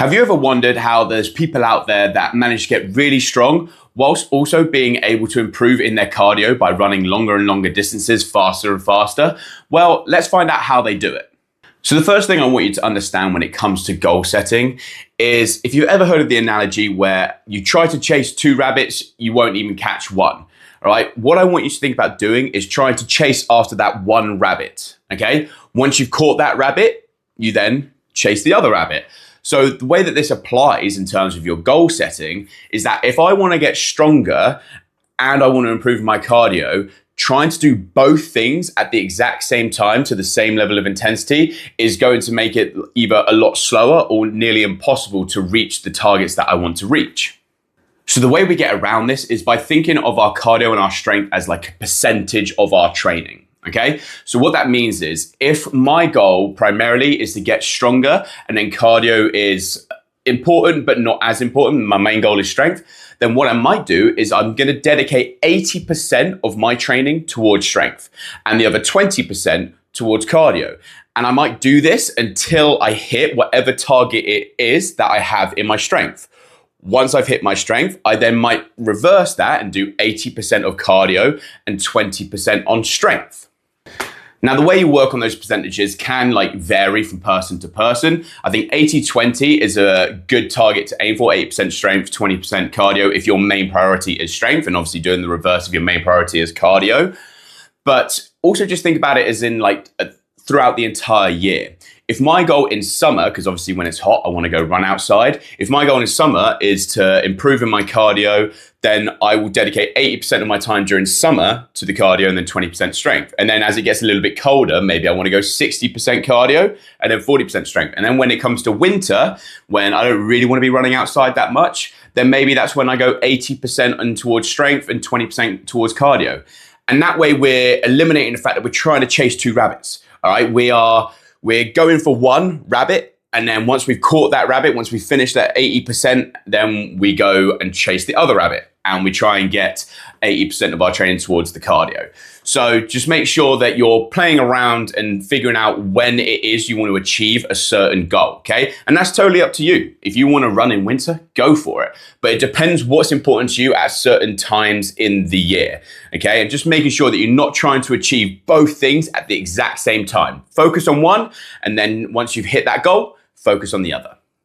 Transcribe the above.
Have you ever wondered how there's people out there that manage to get really strong whilst also being able to improve in their cardio by running longer and longer distances faster and faster? Well, let's find out how they do it. So the first thing I want you to understand when it comes to goal setting is if you've ever heard of the analogy where you try to chase two rabbits, you won't even catch one. All right. What I want you to think about doing is trying to chase after that one rabbit. Okay. Once you've caught that rabbit, you then chase the other rabbit. So the way that this applies in terms of your goal setting is that if I want to get stronger and I want to improve my cardio, trying to do both things at the exact same time to the same level of intensity is going to make it either a lot slower or nearly impossible to reach the targets that I want to reach. So the way we get around this is by thinking of our cardio and our strength as like a percentage of our training. Okay, so what that means is if my goal primarily is to get stronger and then cardio is important but not as important, my main goal is strength, then what I might do is I'm going to dedicate 80% of my training towards strength and the other 20% towards cardio. And I might do this until I hit whatever target it is that I have in my strength. Once I've hit my strength, I then might reverse that and do 80% of cardio and 20% on strength. Now, the way you work on those percentages can vary from person to person. I think 80-20 is a good target to aim for, 8% strength, 20% cardio if your main priority is strength, and obviously doing the reverse if your main priority is cardio. But also just think about it as in throughout the entire year. If my goal in summer, because obviously when it's hot, I want to go run outside. If my goal in summer is to improve in my cardio, then I will dedicate 80% of my time during summer to the cardio and then 20% strength. And then as it gets a little bit colder, maybe I want to go 60% cardio and then 40% strength. And then when it comes to winter, when I don't really want to be running outside that much, then maybe that's when I go 80% and towards strength and 20% towards cardio. And that way we're eliminating the fact that we're trying to chase two rabbits. All right, we're going for one rabbit, and then once we've caught that rabbit, once we finish that 80%, then we go and chase the other rabbit, and we try and get 80% of our training towards the cardio. So just make sure that you're playing around and figuring out when it is you want to achieve a certain goal, okay? And that's totally up to you. If you want to run in winter, go for it. But it depends what's important to you at certain times in the year, okay? And just making sure that you're not trying to achieve both things at the exact same time. Focus on one, and then once you've hit that goal, focus on the other.